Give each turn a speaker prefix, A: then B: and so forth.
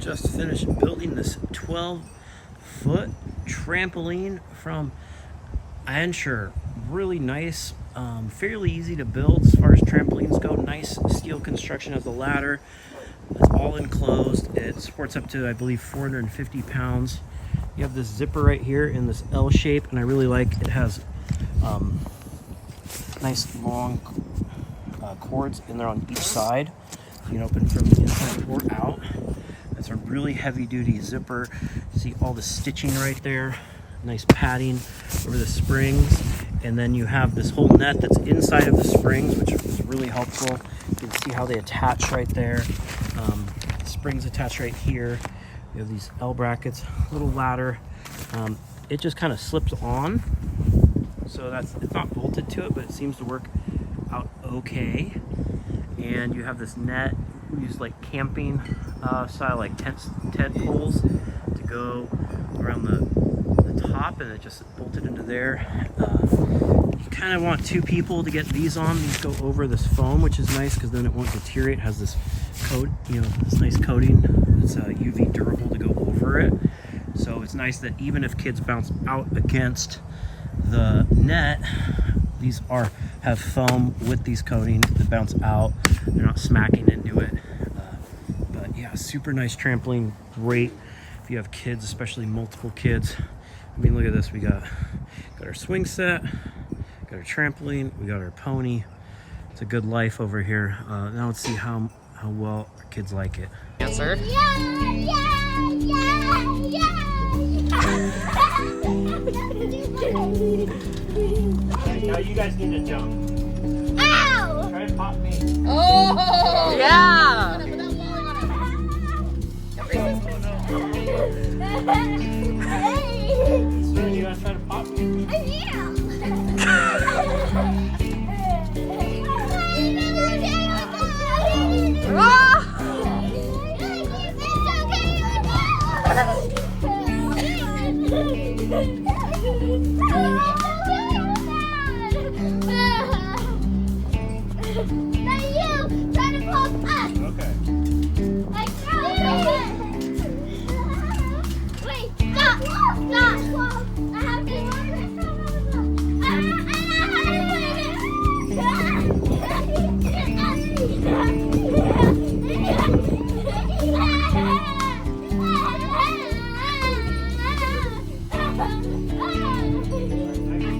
A: Just finished building this 12-foot trampoline from ANCHEER. Really nice, fairly easy to build as far as trampolines go. Nice steel construction of the ladder. It's all enclosed. It supports up to, I believe, 450 pounds. You have this zipper right here in this L shape, and I really like it. Has nice long cords in there on each side. You can open from the inside or out. It's a really heavy-duty zipper. You see all the stitching right there. Nice padding over the springs. And then you have this whole net that's inside of the springs, which is really helpful. You can see how they attach right there. Springs attach right here. You have these L brackets, little ladder. It just kind of slips on. So it's not bolted to it, but it seems to work out okay. And you have this net. We use like camping style, like tent poles to go around the top, and it just bolted into there. You kind of want two people to get these on. These go over this foam, which is nice because then it won't deteriorate. It has this coat, this nice coating. It's UV durable to go over it. So it's nice that even if kids bounce out against the net, these have foam with these coatings that bounce out. They're not smacking into it. But yeah, super nice trampoline. Great if you have kids, especially multiple kids. I mean, look at this. We got our swing set, got our trampoline, we got our pony. It's a good life over here. Now let's see how well our kids like it.
B: Answer.
A: Alright, now you guys need to jump.
C: Ow!
A: Try to pop me.
B: Oh! Yeah!
A: So you guys try to pop me.
C: Wait, stop!